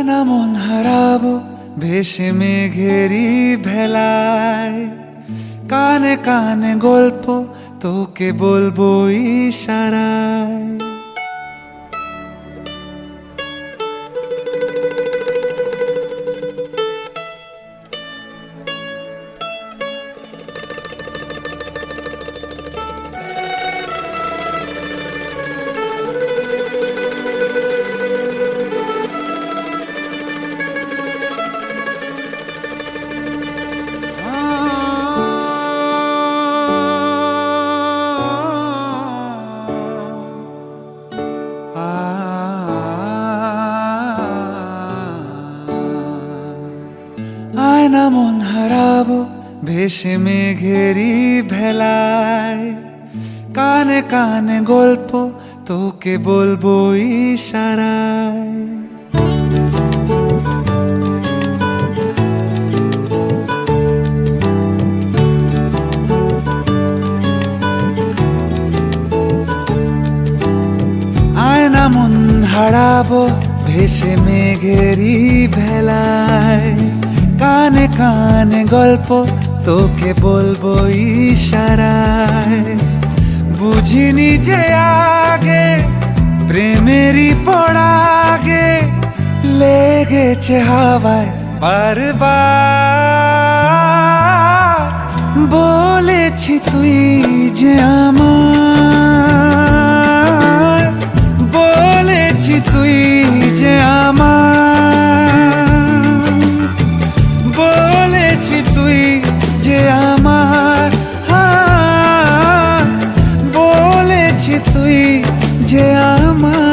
আয়না মন হারাবো ভেসে মেঘেরি ভেলায়, কানে কানে গল্প তোকে বলবো ইশারায়। আয়না মন হারাবো ভেসে মেঘেরি ভেলায়, কানে কানে গল্প তোকে বলবো ইশারায়। আয়না মন হারাবো ভেসে মেঘেরি ভেলায়, কানে কানে গল্প তোকে বলবো ইশারায়। বুঝিনি যে আগে প্রেমেরই পড়াগে লেগেছে হাওয়ায় বারবার। বলেছি তুই যে আমার, বলেছি তুই যে আমার, বলেছি তুই যে আমার, বলেছি তুই যে আমার।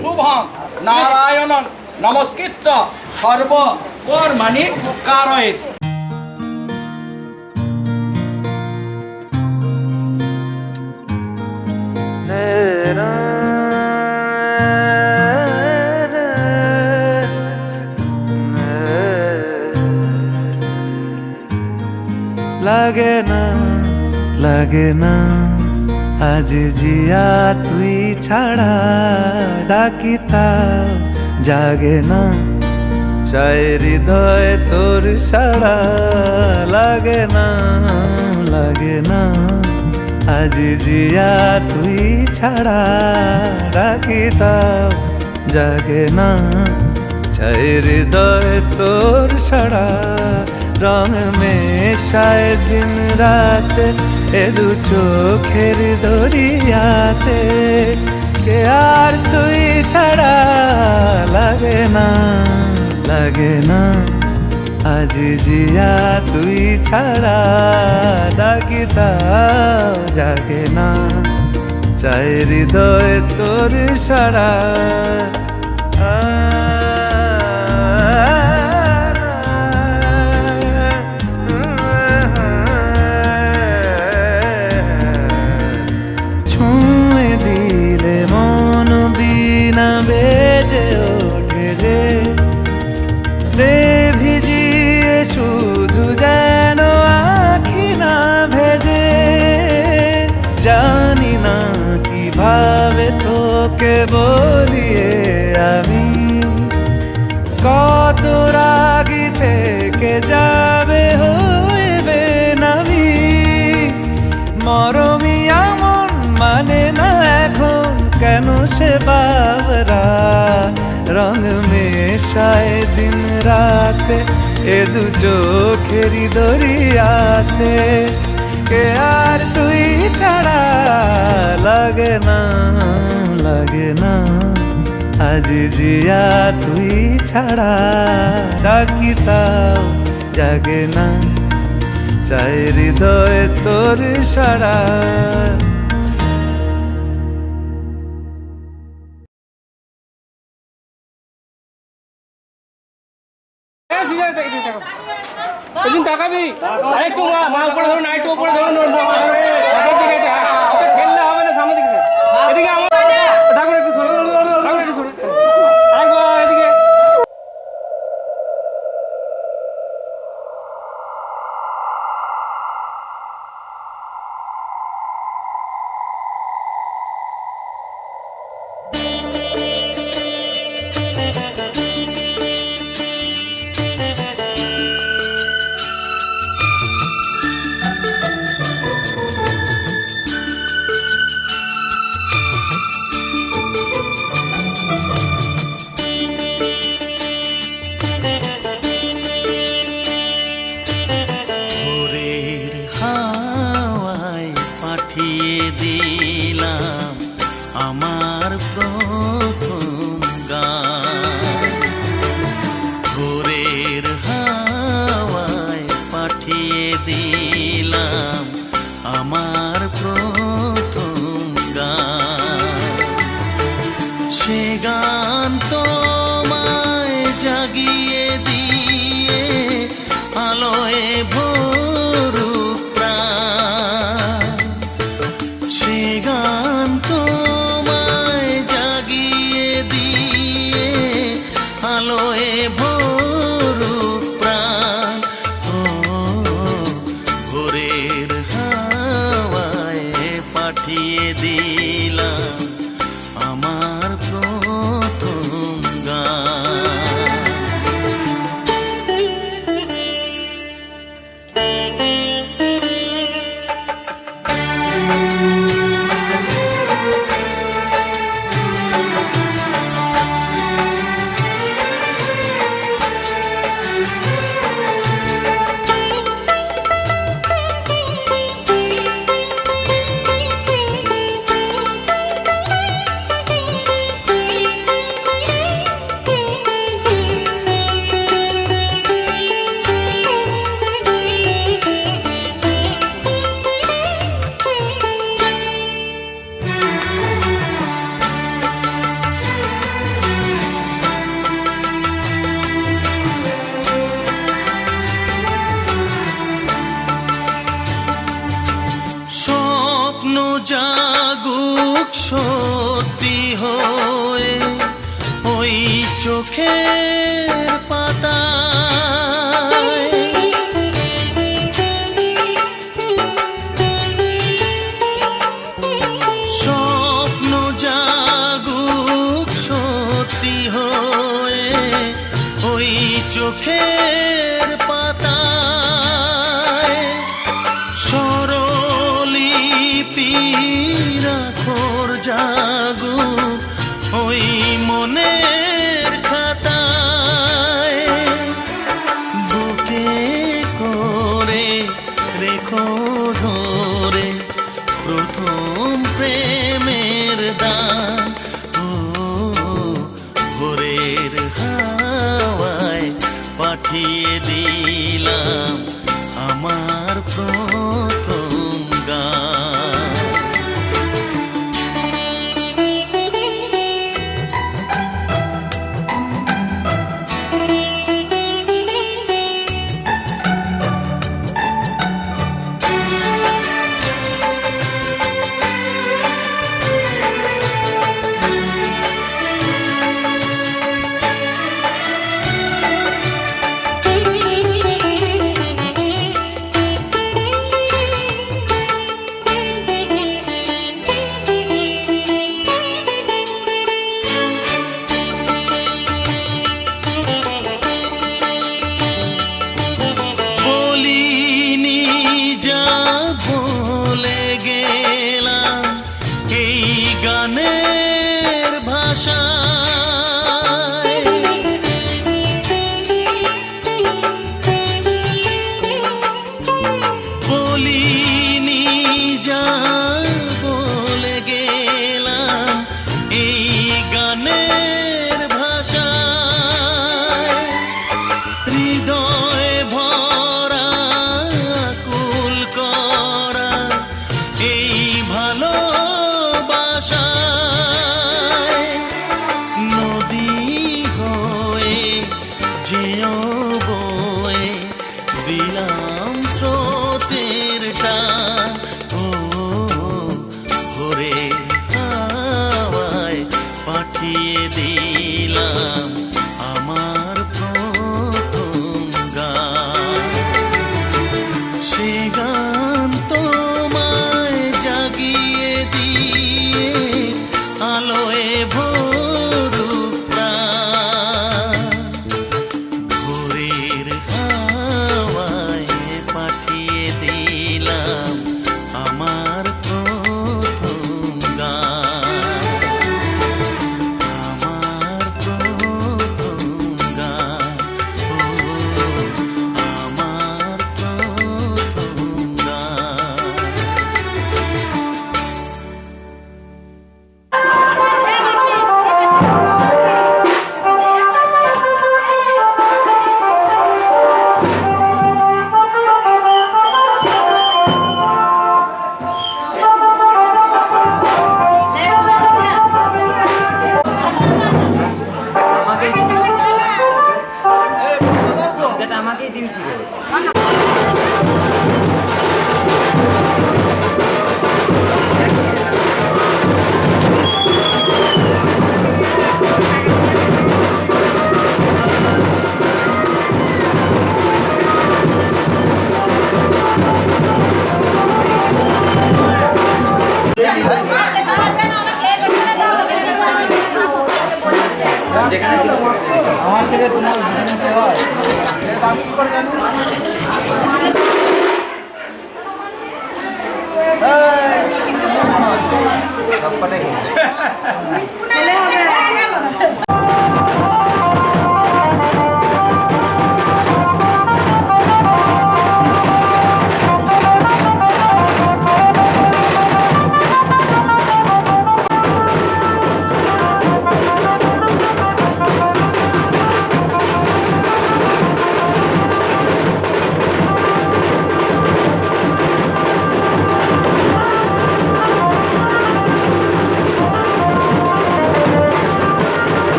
শুভং নারায়ণ নমস্কৃত্য সর্ব কর্মাণি কারয়েৎ। লাগে না আজ জিয়া তুই ছাড়া ডাকিতাও জাগে না চাই হৃদয় তোর সাড়া লাগে না আজ জিয়া তুই ছাড়া ডাকিতাও জাগে না চাই হৃদয় তোর সাড়া রং মেশায় দিন রাতে এ দু চোখের দরিয়াতে কে আর তুই ছাড়া লাগে না আজ জিয়া তুই ছাড়া ডাকিতাও জাগে না চাই হৃদয় তোর সাড়া বেজে ওঠে যে দে ভিজিয়ে শুধু যেন আখি না ভেজে জানি না কিভাবে তোকে বলিয়ে আমি কত রাগি থেকে যাবে হইবে নামি মরমিয়া রং মেশায় দিন রাতে এ দু চোখেরই দরিয়াতে। কে আর তুই ছাড়া লাগে না, লাগে না আজ জিয়া তুই ছাড়া। ডাকি তাও জাগে না, চাই হৃদয় তোর সারা। তাকাবি আরেকটু মা উপরে ধরুন, আরেকটু উপরে ধরুন, খেললে হবে না। সামনে দিকে এদিকে আমার ঠাকুর একটু সরে, ঠাকুর একটু সরে, আরেকবার এদিকে। ভোরের হাওয়ায় পাঠিয়ে দিলাম আমার প্রথম গান। ভোরের হাওয়ায় পাঠিয়ে দিলাম আমার প্রথম গান। সে গান তোমায় জাগিয়ে দিয়ে আলোয় ভরুক প্রাণ। সে গান তোমায় জাগিয়ে দিয়ে আলোয় ভরুক প্রাণ। ও ভোরের হাওয়ায় পাঠিয়ে দিলাম আমার প্রথম গান। স্বপ্ন জাগুক সত্যি হয়ে ওই চোখের পাতায়। স্বপ্ন জাগুক সত্যি হয়ে ওই চোখের পাতায়। স্বরলিপি রাখোর জাগুক ওই মনের খাতায়। বুকে করে রেখো ধরে প্রথম প্রেমের দান। ও ভোরের হাওয়ায় পাঠিয়ে দিলাম আমার প্রথম গান।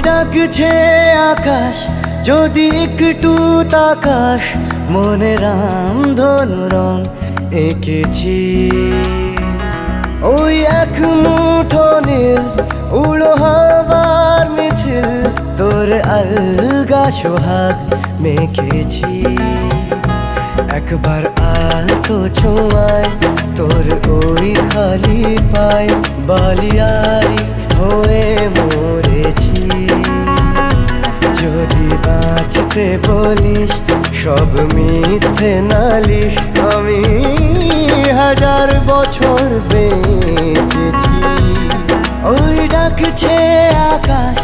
ডাকছে আকাশ যদি একটু তাকাস, মনে রামধনু রং এঁকেছি। ওই এক মুঠো নীল উড়ো হবার মিছিল, তোর আলগা সোহাগ মেখেছি। একবার আলতো ছোঁয়ায় তোর ওই খালি পায়, বালিয়ারি হয়ে মরেছি। যদি বাঁচতে বলিস সব মিথ্যে নালিশ, আমি 1000 বছর বেঁচেছি। ওই ডাকছে আকাশ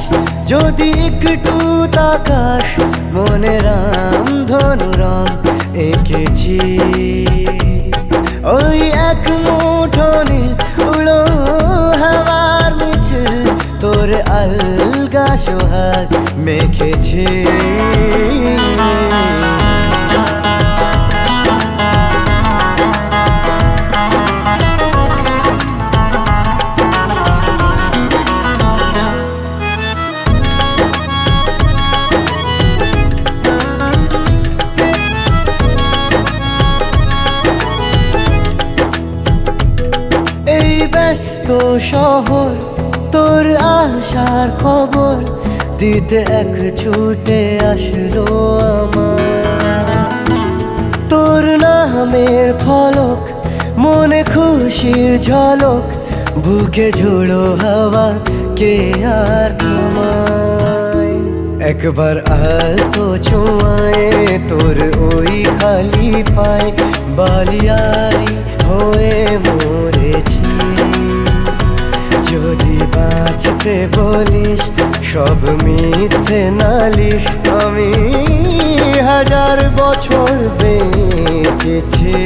যদি একটু তাকাস, মনে রামধনু রং এঁকেছি। ওই এক মুঠো নীল উড়ো হাওয়ার মিছিল, তোর আলগা সোহাগ মেখেছি। এই ব্যস্ত শহর তোর আসার খবর দিতে এক ছুটে আসলো আমার। তোর নামের ফলক মনে খুশির ঝলক, বুকে ঝুড়ো হাওয়া কে আর থামায়। একবার আলতো ছোঁয়ায় তোর ওই খালি পায়, বালিয়ারি হয়ে মরেছি। যদি বাঁচতে বলিস সব মিথ্যে নালিশ, আমি 1000 বছর বেঁচেছি।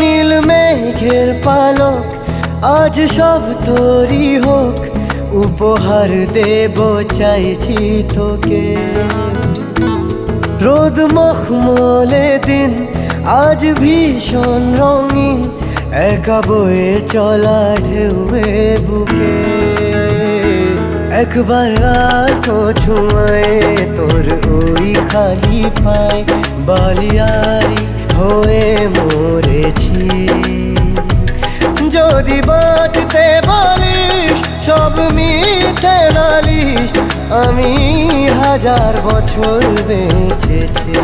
নীল মেঘের পালক আজ সব তোরই হোক, উপহার দেব চাইছি তোকে। রোদ মখমলে দিন আজ ভীষণ রঙিন, একা বয়ে চলা ঢেউয়ে বুকে। একবার তো ছুঁয়ে তোর ওই খালি পায়, বালিয়ারি হয়ে মরেছি। যদি বাঁচতে বলিস সব মিথ্যে নালিশ, আমি 1000 বছর বেঁচেছি।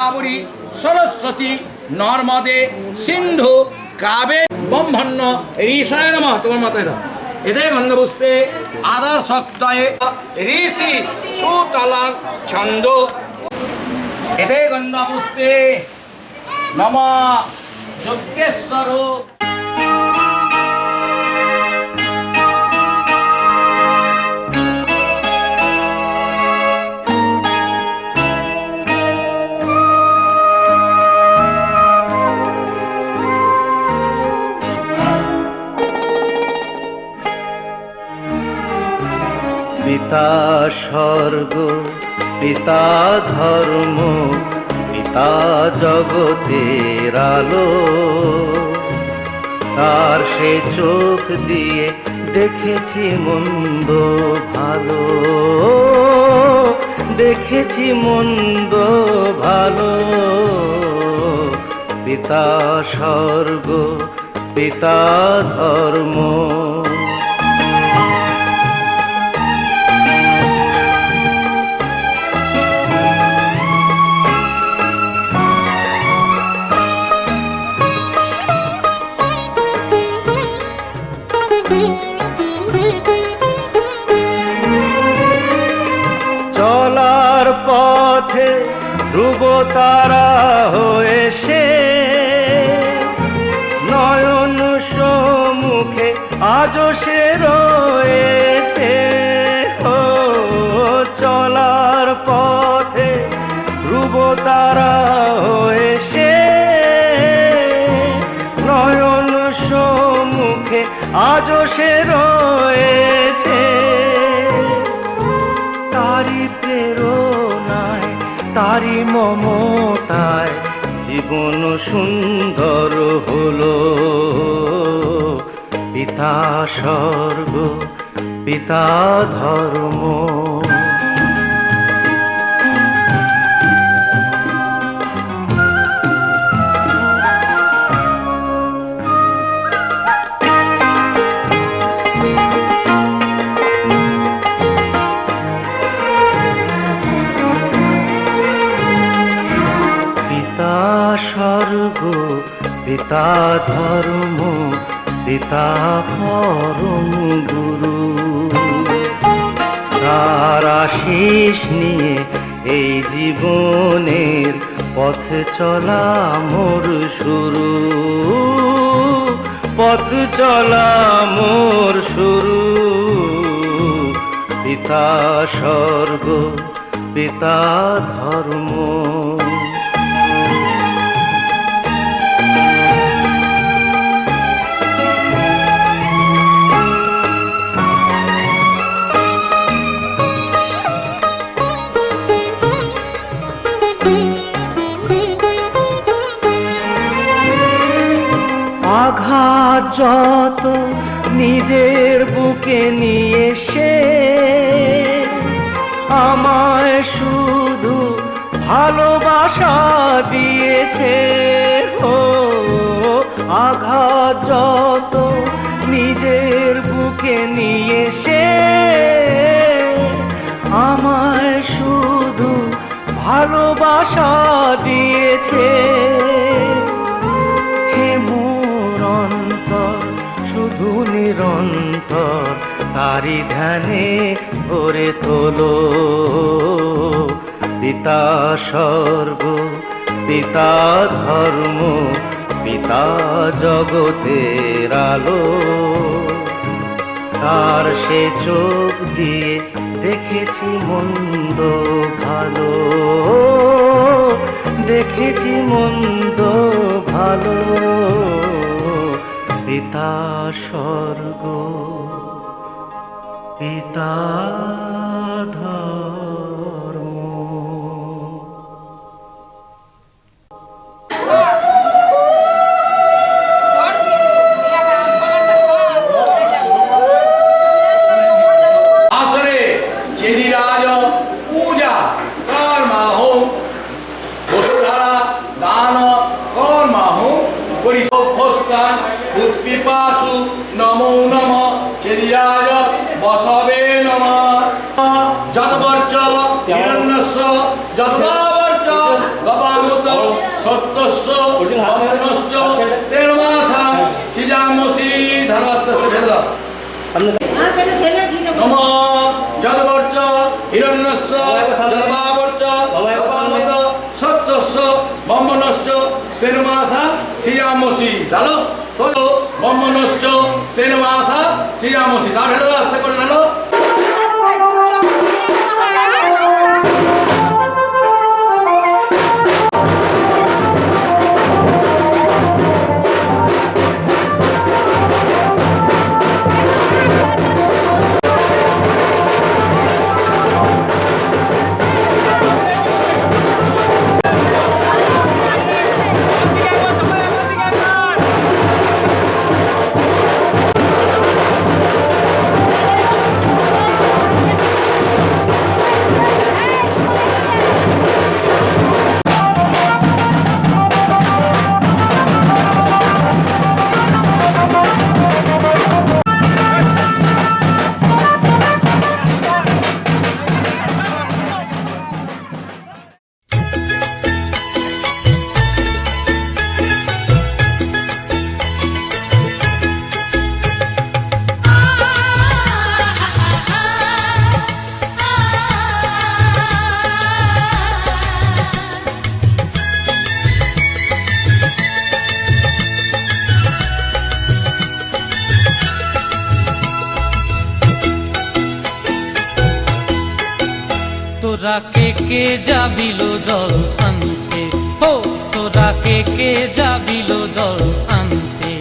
কাবেরী, সরস্বতী, নর্মদে, সিন্ধু, কাবেরী, ব্রহ্মণ্য, ঋষায় নমঃ। তোমার মাথায় দাও। এতে গন্ধপুষ্পে আদার সক্তায়ে ঋষি সুতলার ছন্দ। এতে গন্ধপুষ্পে নমঃ যজ্ঞেশ্বর। পিতা স্বর্গ, পিতা ধর্ম, পিতা জগতের আলো। তার সে চোখ দিয়ে দেখেছি মন্দ ভালো, দেখেছি মন্দ ভালো। পিতা স্বর্গ, পিতা ধর্ম। চলার পথে ধ্রুব তারা হয়ে সে, নয়ন সম্মুখে আজও সে রয়েছে। ও চলার পথে ধ্রুব তারা হয়ে সে, নয়ন সম্মুখে আজও সে রয়েছে। তারি প্রেরণায়, তারি মমতায় জীবন সুন্দর হলো। পিতা স্বর্গ, পিতা ধর্ম। স্বর্গ, পিতা ধর্ম, পিতা পরম গুরু। তার আশিস নিয়ে এই জীবনের পথ চলা মোর শুরু, পথ চলা মোর শুরু। পিতা স্বর্গ, পিতা ধর্ম। আঘাত যত নিজের বুকে নিয়ে সে, আমায় শুধু ভালোবাসা দিয়েছে। ও আঘাত যত নিজের বুকে নিয়ে সে, আমায় শুধু ভালোবাসা দিয়েছে। হে মোর অন্তর শুধু নিরন্তর তারি ধ্যানে ভরে তোলো। পিতা স্বর্গ, পিতা ধর্ম, পিতা জগতের আলো। তার সে চোখ দিয়ে দেখেছি মন্দ ভালো, দেখেছি মন্দ ভালো। পিতা স্বর্গ, পিতা ধর্ম। আসরে চেদিরাজ পূজা কর্মাহু বসুধারা দান কর্মাহু পরিশোভস্তান উৎপিপাসু নমো নম চেদিরাজ বসবে নম। যতবর্চ হিরণ্যস্য যতবাবর্চ গবামুত সত্যস্য অমনশ্চ শ্রেণমাসা সিজামসি ধনস্য ভেদ নম। যদবর্চ হিরণ্যস্য যদবাবর্চ গবামুত সত্যস্য ব্রহ্মণশ্চ শ্রেণমাসা সিজামসি ডালো ব্রহ্মণশ্চ শ্রেণমাসা সিজামসি। তা ভেদ আস্তে করে ডালো। তোরা কে যাবিল জল আনতে, হো তোরা কে যাবিল জল আনতে।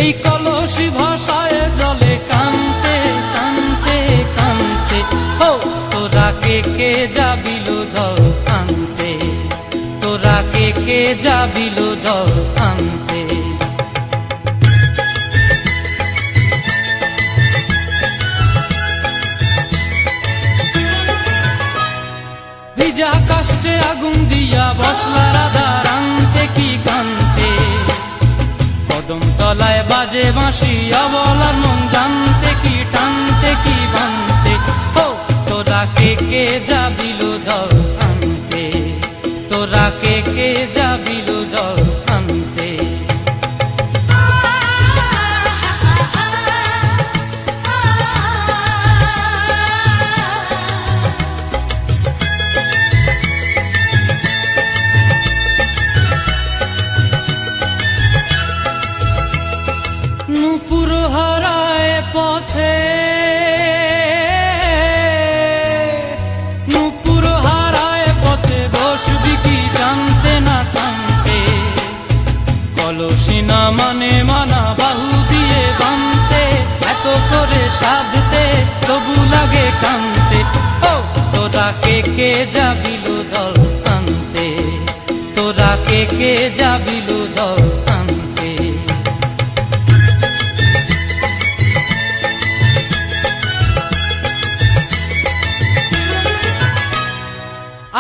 এই কলসি ভাষায় জলে কানতে কানতে কানতে, হো তোরা কে যাবিল জল আনতে। তোরা কে যাবিল জল আনতে। ভিজা কাষ্টে আগুন দিয়া বসলা রাধা রান্তে কি কান্তে। কদম তলায় বাজে বাঁশি অবলার মন জানতে কি টানতে কি বানতে। ও তোরা কে যাবিল জল আনতে। তোরা কে যাবিল জল আনতে। নূপুর হারায় পথে, নূপুর হারায় পথে বসবি কি জানতে না টানতে। কলসি না মানে মানা বাহু দিয়ে বানতে। এত করে সাধতে তবু লাগে কানতে। ও তোরা কে যাবিল জল আনতে। তোরা কে যাবিল জল আনতে।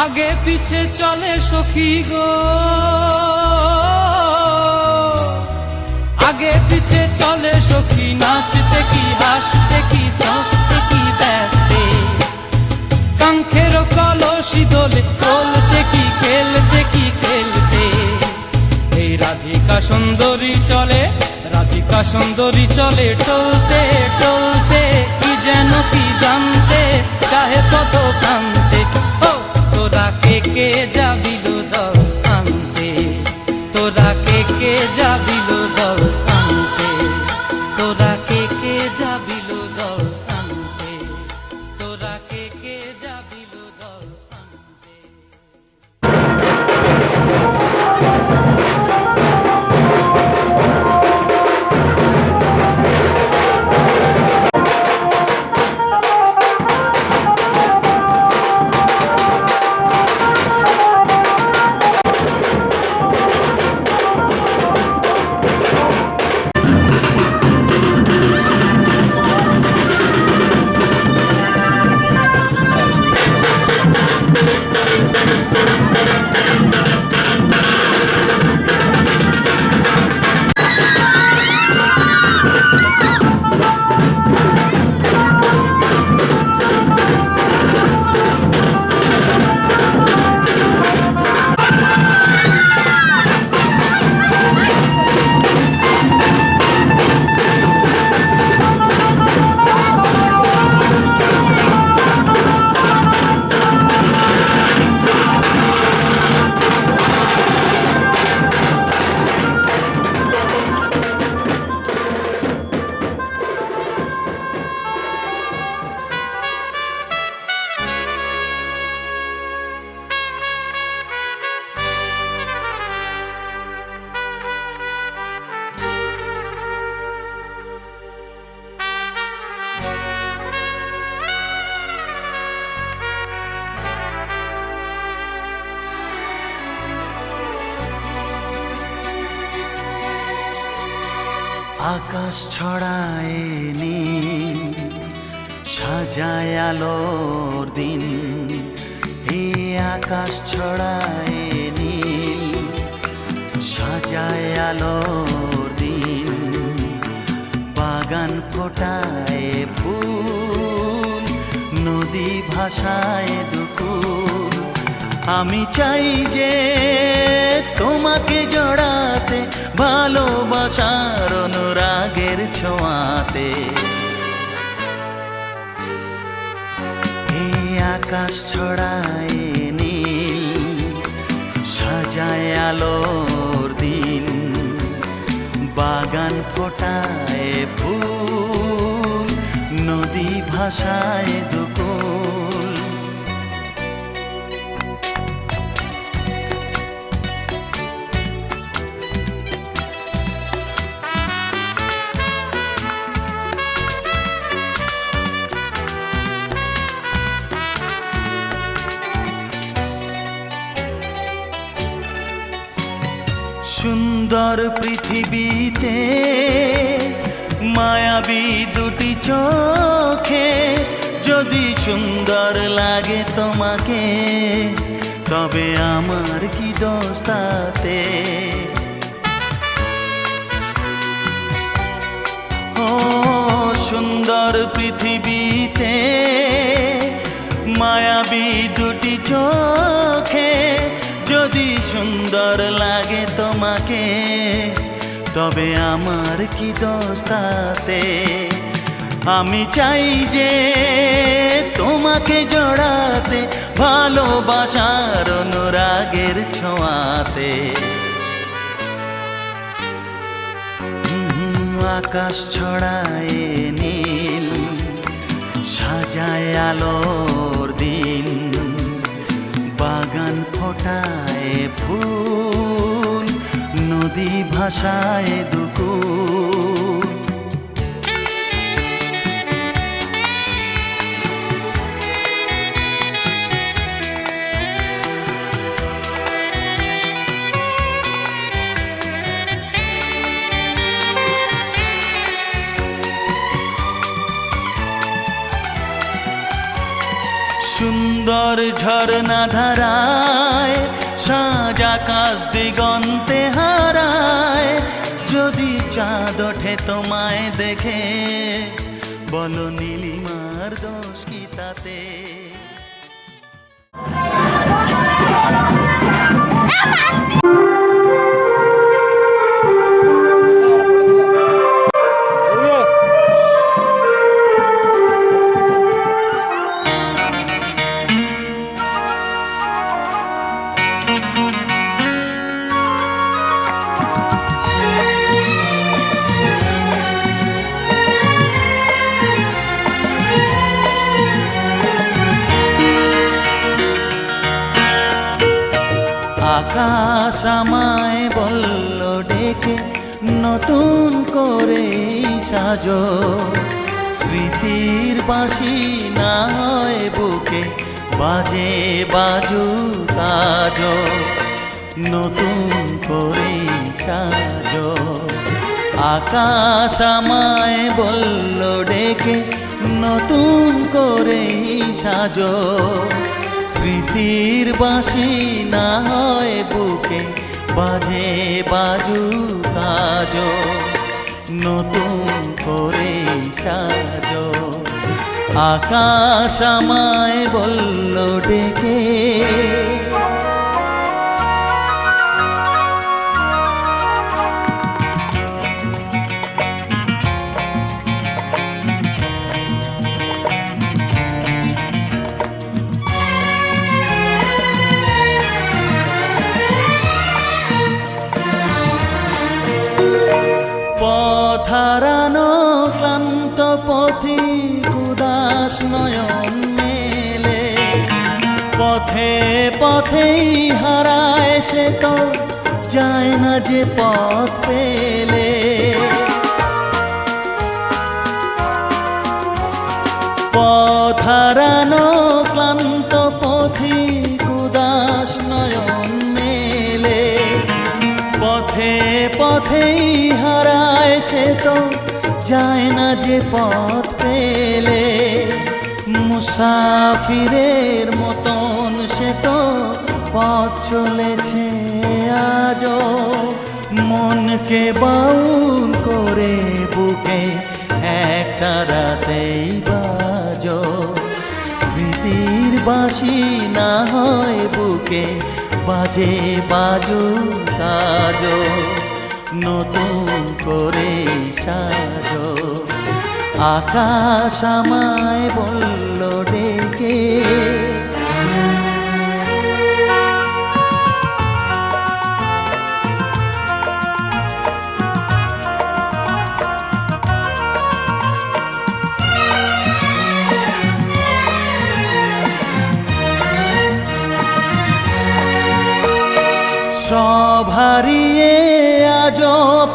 আগে পিছে চলে সখী গো, আগে পিছে চলে সখী নাচতে কি হাসতে কি দশতে কি ব্যস্তে। কাঙ্ক্ষের কলসি দোলে তোলতে কি খেলতে কি খেলতে। এই রাধিকা সুন্দরী চলে, রাধিকা সুন্দরী চলে টলতে টলতে। কি যেন কি জানতে চাহে কত কান্তে। ও তোরা আকাশ ছড়ায় নীল, সাজায় আলোর দিন। এই আকাশ ছড়ায় নীল, সাজায় আলোর দিন। বাগান ফোটায় ফুল, নদী ভাষায় দুকুল। আমি চাই যে তোমাকে জড়াতে, ভালোবাসার অনুরাগের ছোঁয়াতে। এই আকাশ ছড়ায় নীল, সাজায় আলোর দিন। বাগান ফোটায় ফুল, নদী ভাষায় দুকুল। সুন্দর পৃথিবীতে মায়াবী দুটি চোখে, যদি সুন্দর লাগে তোমাকে, তবে আমার কি দোষ তাতে? ও সুন্দর পৃথিবীতে মায়াবী দুটি চোখে, যদি সুন্দর লাগে তোমাকে, তবে আমার কি দোষ তাতে? আমি চাই যে তোমাকে জড়াতে, ভালোবাসার অনুরাগের ছোঁয়াতে। আকাশ ছড়ায় নীল, সাজায় আলোর দিন। বাগান ফোটায় ফুল, নদী ভাষায় দুকুল। সুন্দর ঝরনা ধারায়, সাজ আকাশ দিগন্তে হারায়। যদি চাঁদ ওঠে তোমায় দেখে, বলো নীলিমার দোষ কি তাতে? আকাশ আমায় বলল ডেকে, নতুন করে সাজো। স্মৃতির বাঁশি না হয় বুকে, বাজে বাজু কাজো। নতুন করে সাজো। আকাশ আমায় বলল ডেকে, নতুন করে সাজো। স্মৃতির বাঁশি না হয় বুকে, বাজে বাজু কাজো। নতুন করে সাজো। আকাশ আমায় বলল ডেকে। হারানো ক্লান্ত পথিক উদাস নয়ন মেলে, পথে পথেই হারায় সে তো যায় না যে পথ পেলে। পথ হারানো ক্লান্ত পথিক উদাস নয়ন মেলে, পথে পথেই হারায় সে সে তো যায় না যে পথ পেলে, মুসাফিরের মতন সে তো পথ চলেছে আজও, মনকে বাউল করে বুকে একটা রাতেই বাজো, স্মৃতির বাঁশি না হয় বুকে বাজে বাজু কাজো, নতুন করে সাজো। আকাশ আমায় বলল ডেকে, সব হারিয়ে আজ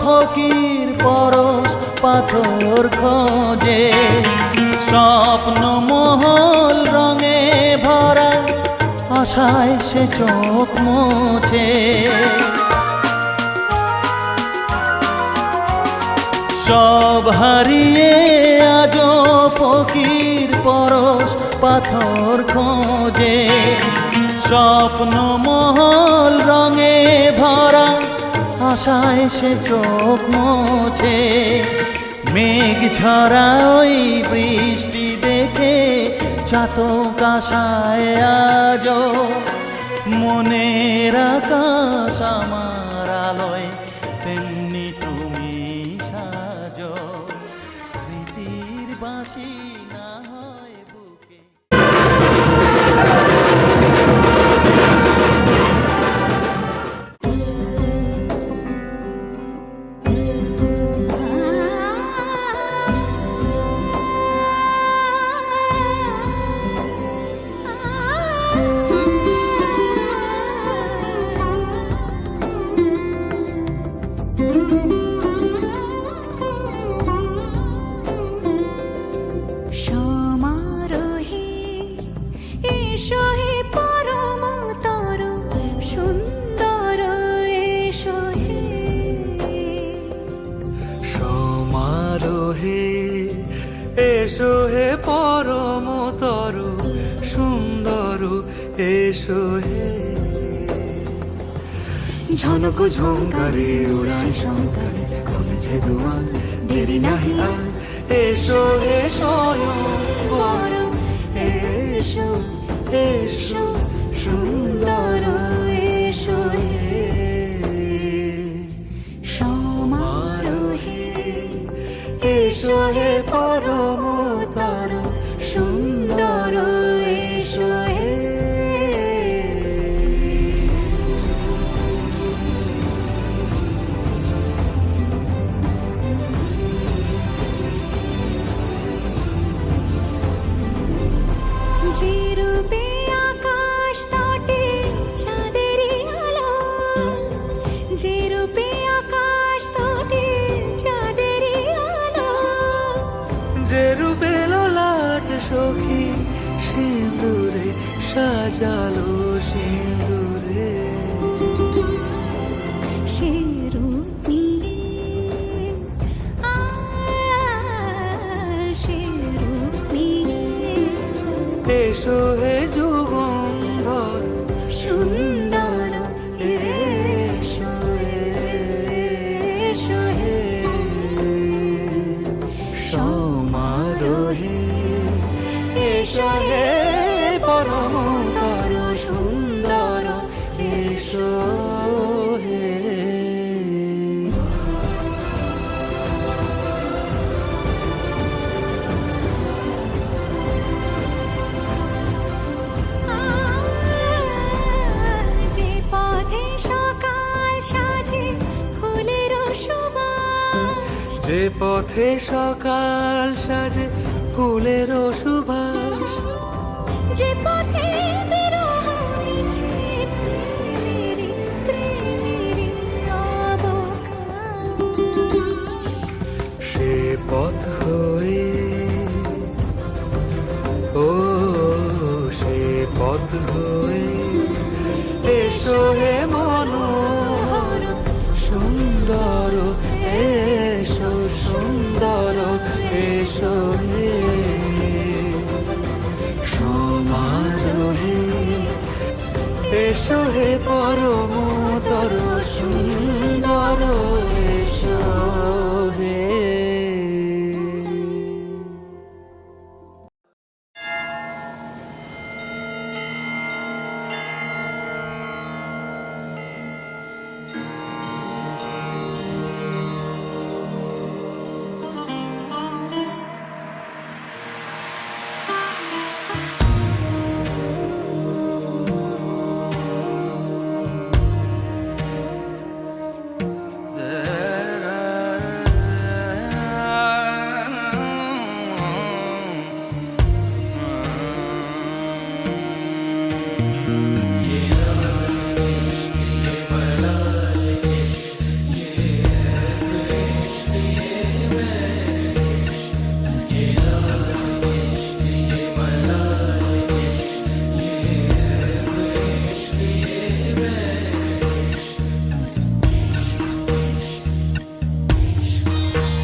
ফকির পরশ পাথর খোঁজে, স্বপ্ন মহল রঙে ভরা আশায় সে চোখ মোছে। সব হারিয়ে আজ ফকির পরশ পাথর খোঁজে, স্বপ্ন মহল রঙে ভরা আশায় সে চোখ মোছে। মেঘ ঝরা ওই বৃষ্টি দেখে চাতক আশায় আজো, মনের আকাশ আমার আলোয় তেমনি তুমি সাজো, স্মৃতির বাঁশি না হয় বুকে। সমারোহে এসো হে পরমতর সুন্দর এসো হে, সমারোহে এসো হে পরমতর সুন্দর এসো হে, ঝনক ঝঙ্কারে উড়ায় শঙ্কারে কমেছে দুয়ার দেরি নাহি আর, এসো হে স্বয়ং বর এসো এসো সুন্দর এসো হে, সমারোহে এসো হে পরমতর সুন্দর এসো হে। যে রূপে আকাশ তটে চাঁদেরই আলো, যে রূপে আকাশ তটে চাঁদেরই আলো, যে রূপে ললাট সখী সিঁদুরে সাজালো সিঁদুরে, সে রূপ নিয়ে সে রূপ নিয়ে এসো হে যুগন্ধর সুন্দর এসো এসো হে, সমারোহে এসো হে পরমতর সুন্দর এসো হে। যে পথে সকাল সাজে ফুলের সুবাস, যে পথে সকাল সাজে ফুলের সুবাস, যে পথে বিরহ মিছে প্রেমেরই প্রেমেরই অবকাশ, সে পথ হয়ে ও সে পথ হয়ে এসো হে মনোহর সুন্দর এসো এসো হে সমারোহে এসো হে পরমতর সুন্দর এসো হে।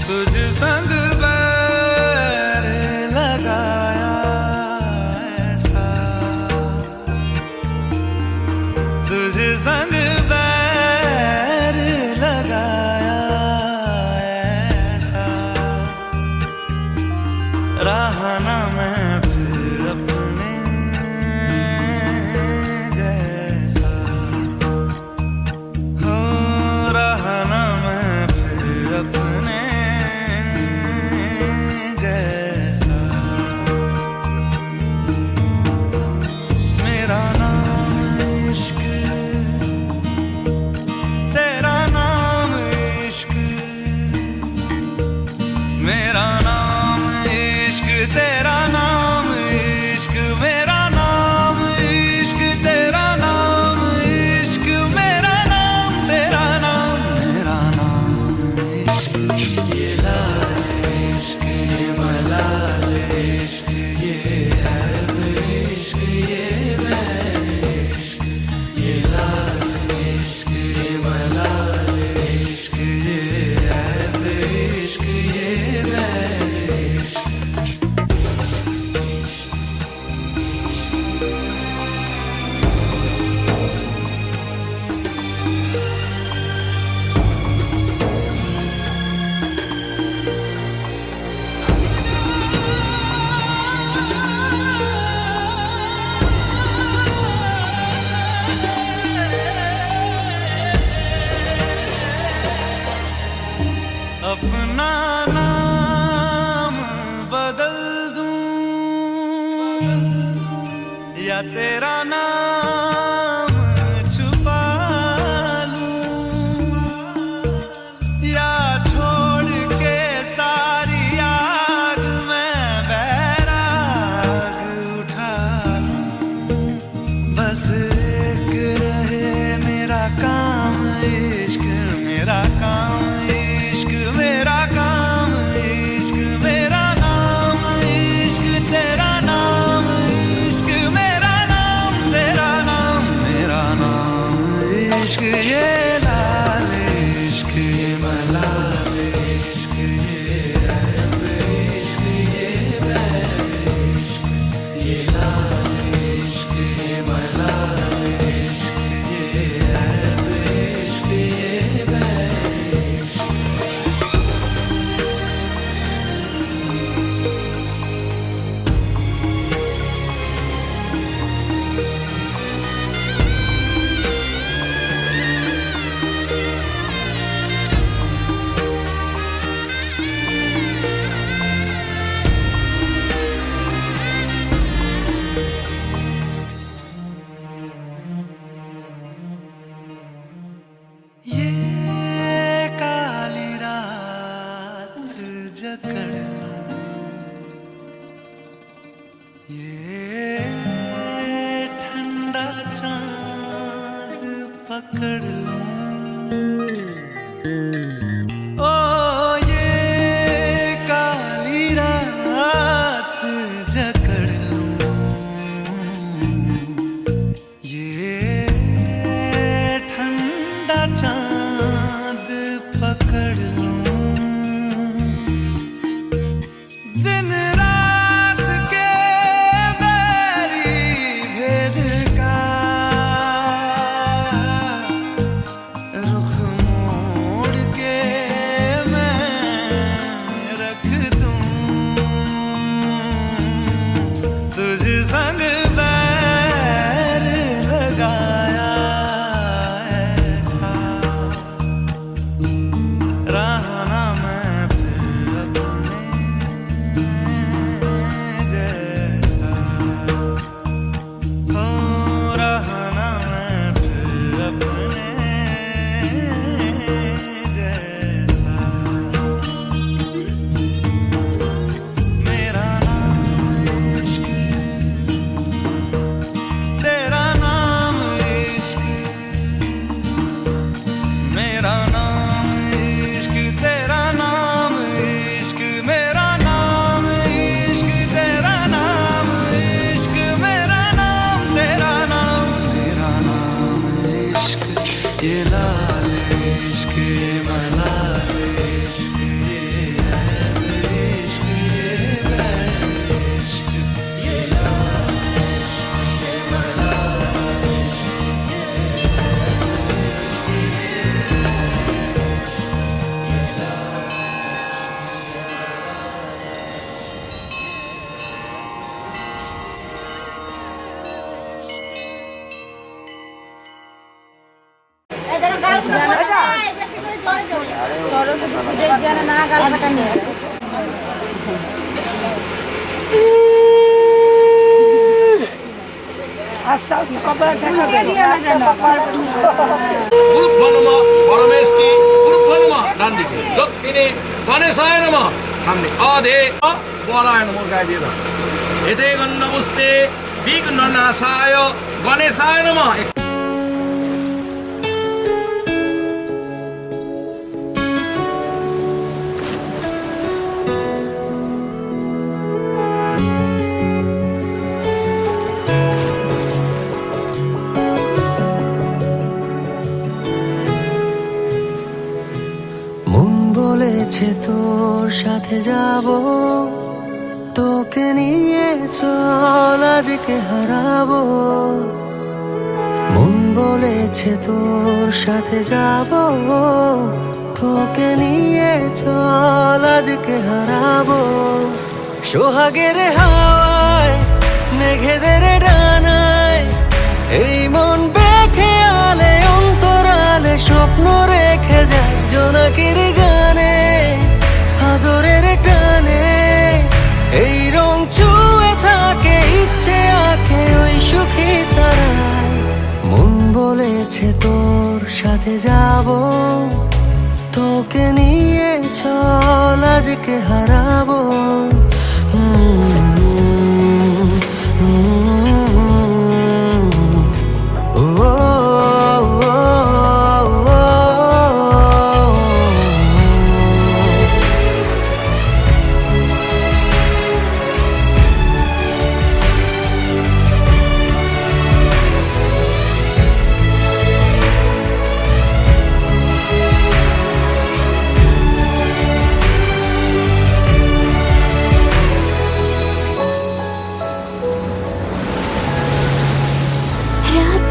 तुझ संग बैर लगाया ऐसा, तुझ संग बैर लगाया ऐसा, रहा ना मैं फिर अपने जैसा, हो रहा ना मैं फिर अपने जैसा। मेरा नाम इश्क, तेरा नाम इश्क, मेरा नाम इश्क, तेरा नाम इश्क, मेरा नाम इश्क, तेरा नाम इश्क, मेरा नाम तेरा नाम, मेरा नाम इश्क। ये लाल इश्क, ये मलाल इश्क, ये ऐब इश्क, ये बैर इश्क, ये लाल इश्क, ये मलाल इश्क, ये ऐब इश्क, ये बैर इश्क। अपना नाम बदल दूं या तेरा नाम छुपा लूं, या छोड़ के सारी आग मैं बैराग उठा लूं, बस एक रहे मेरा काम इश्क, मेरा काम इश्क, मेरा काम इश्क, मेरा नाम इश्क, तेरा नाम इश्क, मेरा नाम तेरा नाम, मेरा नाम इश्क। ये लाल इश्क, ये मलाल इश्क, ये ऐब इश्क, ये बैर इश्क, ये लाल इश्क, ये मलाल इश्क, ये ऐब इश्क, ये बैर इश्क। ये काली रात जकड़ लूं, ये ठंडा चांद पकड़ लूं, ओ ये काली रात जकड़ लूं, ये ठंडा चांद पकड़ लूं, ये लाल इश्क ये मलाल इश्क ये ऐब इश्क ये बैर इश्क ये लाल इश्क ये मलाल इश्क ये ऐब इश्क ये लाल গুরুত্বনম পরমেষ্টি গুরুত্বনম ডান দিকে দক্ষিণে গণেশায় নম সামনে অধে বরায় নম গায়ে দিয়ে দাও এতে গন্ধবস্তে বিঘ্ন নাশায় গণেশায় নম। মন বলেছে তোর সাথে যাব, তোকে নিয়ে চল আজকে হারাবো। মন বলেছে তোর সাথে যাব, তোকে নিয়ে চল আজকে হারাবো। সোহাগের হাওয়ায় মেঘেদের ডানায় এই মন বেখে আলে অন্তরালে স্বপ্ন রেখে যায় জোনাকির গানে আদরের টানে। এই রং ছুঁয়ে থাকে ইচ্ছে আঁকে ওই সুখী তারায়। মন বলেছে তোর সাথে যাব, তোকে নিয়ে চল আজকে হারাবো।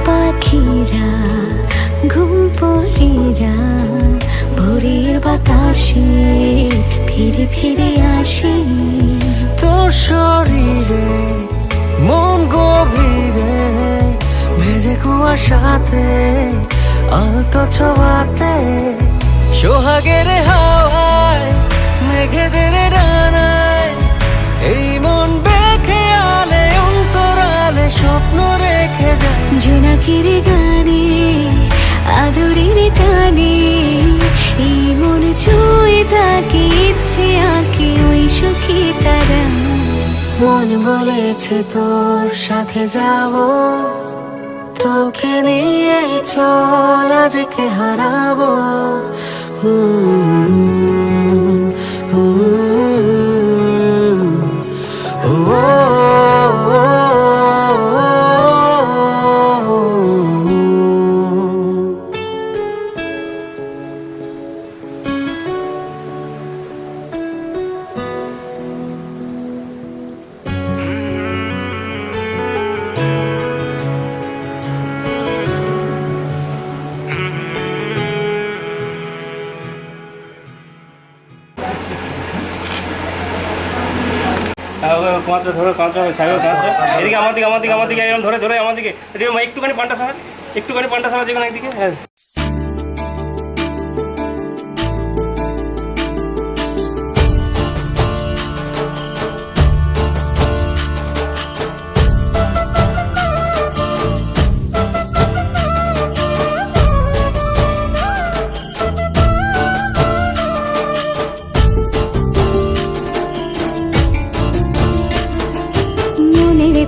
পাখিরা ঘুম পড়িরা ভোরের বাতাসে ফিরে ফিরে আসি। তোর শরীরে মন গভীরে ভেজে কুয়াশাতে আলতো ছোঁয়াতে। সোহাগের হাওয়ায় মেঘেদের ডানায় এই মন বেখে আলে অন্তরালে স্বপ্ন রেখে যায় জোনাকির গানে আদরের টানে। এই মন ছুঁয়ে থাকে ইচ্ছে আঁকে ওই সুখী তারা। মন বলেছে তোর সাথে যাব, তোকে নিয়ে চল আজকে হারাবো। কাঁচা ধরো কাঁচা সাহেব কাঁচা এদিকে আমার দিকে আমার দিকে আমার দিকে এরকম ধরে ধরে আমার দিকে একটুখানি পান্টা সারা একটুখানি পান্টা সারা যেখানে একদিকে। হ্যাঁ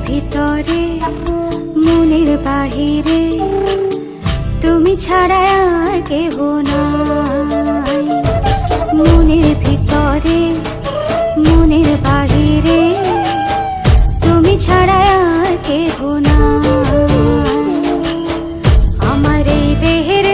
ভিতরে মনের বাহিরে তুমি ছাড়া আর কেহ নাই। মনের ভিতরে মনের বাহিরে তুমি ছাড়া আর কেহ নাই। আমার এই দেহের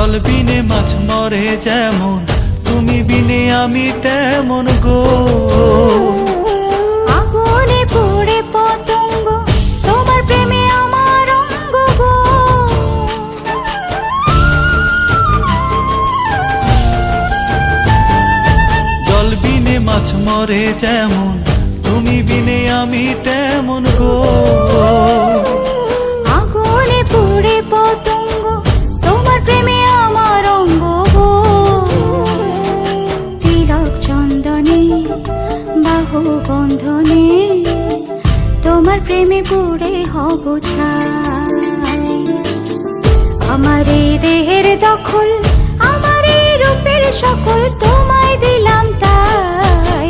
জল বিনে মাছ মরে যেমন, তুমি বিনে আমি তেমন গো। আগুনে পুড়ে পতঙ্গ, তোমার প্রেমে আমার অঙ্গ গো। জল বিনে মাছ মরে যেমন, তুমি বিনে আমি তেমন গো। আগুনে পুড়ে পতঙ্গ, তোমার প্রেমে আমার অঙ্গ গো। তিলক চন্দনে বাহু বন্ধনে, তোমার প্রেমে পুড়ে হব ছাই। আমার এই দেহের দখল, আমার এই রূপের সকল তোমায় দিলাম তাই,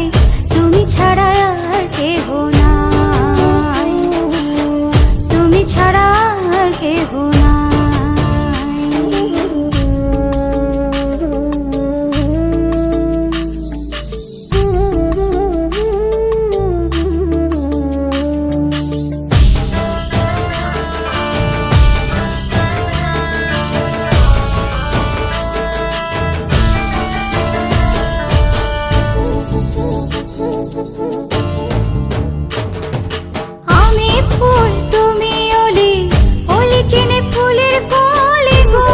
তুমি ছাড়া আর কেহ নাই, তুমি ছাড়া আর কেহ নাই। আমি ফুল তুমি অলি, অলি চিনে ফুলের কলি গো।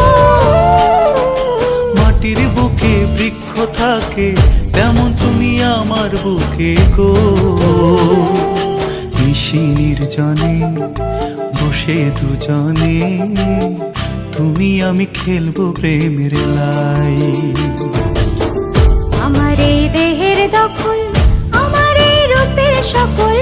মাটির বুকে বৃক্ষ থাকে, তেমন তুমি আমার বুকে গো। নিশি নির্জনে বসে দুজনে, তুমি আমি খেলবো প্রেমের লাই। আমার এই দেহের দখল, আমার এই রূপের সকল